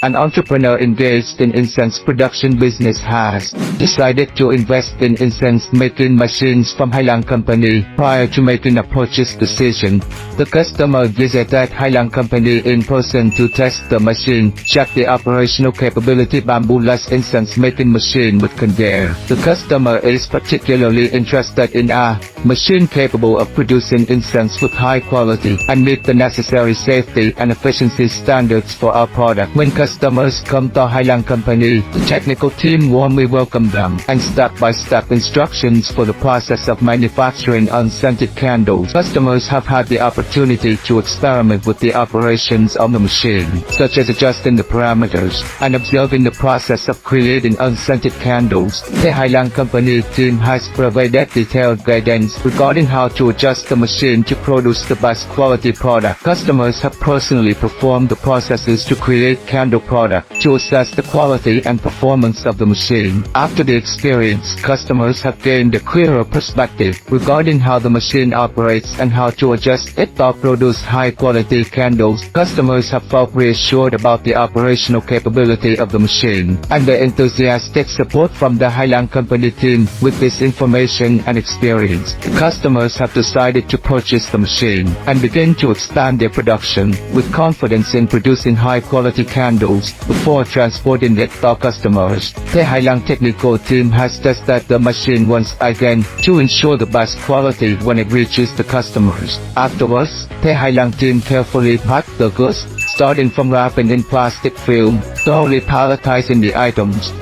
An entrepreneur engaged in incense production business has decided to invest in incense-making machines from Hai Lan Company. Prior to making a purchase decision, the customer visited Hai Lan Company in person to test the machine, check the operational capability. Bambooless incense-making machine with conveyor. The customer is particularly interested in a machine capable of producing incense with high quality and meet the necessary safety and efficiency standards for our product. When customers come to Hai Lan Company, the technical team warmly welcome them and step-by-step instructions for the process of manufacturing unscented candles. Customers have had the opportunity to experiment with the operations of the machine, such as adjusting the parameters and observing the process of creating unscented candles. The Hai Lan Company team has provided detailed guidance regarding how to adjust the machine to produce the best quality product. Customers have personally performed the processes to create candle product to assess the quality and performance of the machine. After the experience, customers have gained a clearer perspective regarding how the machine operates and how to adjust it to produce high quality candles. Customers have felt reassured about the operational capability of the machine and the enthusiastic support from the Hai Lan Company team. With this information and experience, the customers have decided to purchase the machine and begin to expand their production with confidence in producing high quality candles before transporting it to customers. The Hai Lan technical team has tested the machine once again to ensure the best quality when it reaches the customers. Afterwards, the Hai Lan team carefully packed the goods, starting from wrapping in plastic film, thoroughly palletizing the items,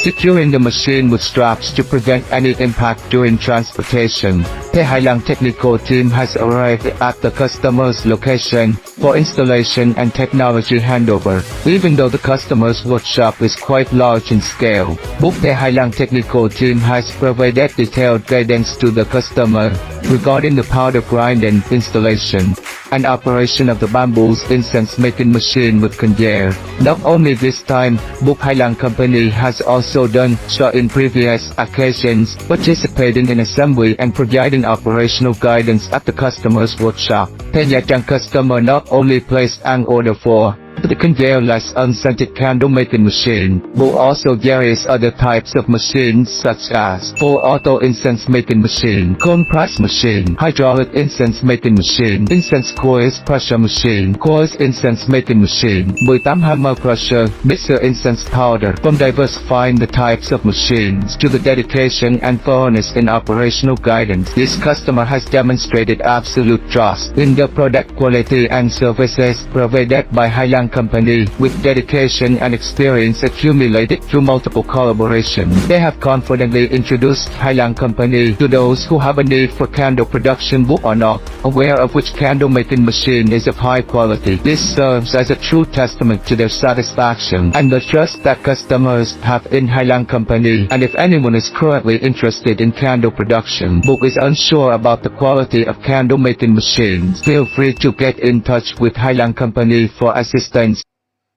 securing the machine with straps to prevent any impact during transportation. The Hai Lan technical team has arrived at the customer's location for installation and technology handover. Even though the customer's workshop is quite large in scale, the Hai Lan technical team has provided detailed guidance to the customer regarding the powder grinding, installation, and operation of the Bambooless incense making machine with conveyor. Not only this time, Hai Lan Company has also done so in previous occasions, participating in assembly and providing operational guidance at the customer's workshop. The Nha Trang customer not only placed an order for the conveyor-less unscented candle making machine, but also various other types of machines such as full auto incense making machine, cone press machine, hydraulic incense making machine, incense coils pressure machine, coils incense making machine, 18 hammer crusher, mixer incense powder. From diversifying the types of machines to the dedication and thoroughness in operational guidance, this customer has demonstrated absolute trust in the product quality and services provided by Hai Lan Company. With dedication and experience accumulated through multiple collaborations, they have confidently introduced Hai Lan Company to those who have a need for candle production but are not aware of which candle making machine is of high quality. This serves as a true testament to their satisfaction and the trust that customers have in Hai Lan Company. And if anyone is currently interested in candle production but is unsure about the quality of candle making machines, feel free to get in touch with Hai Lan Company for assistance.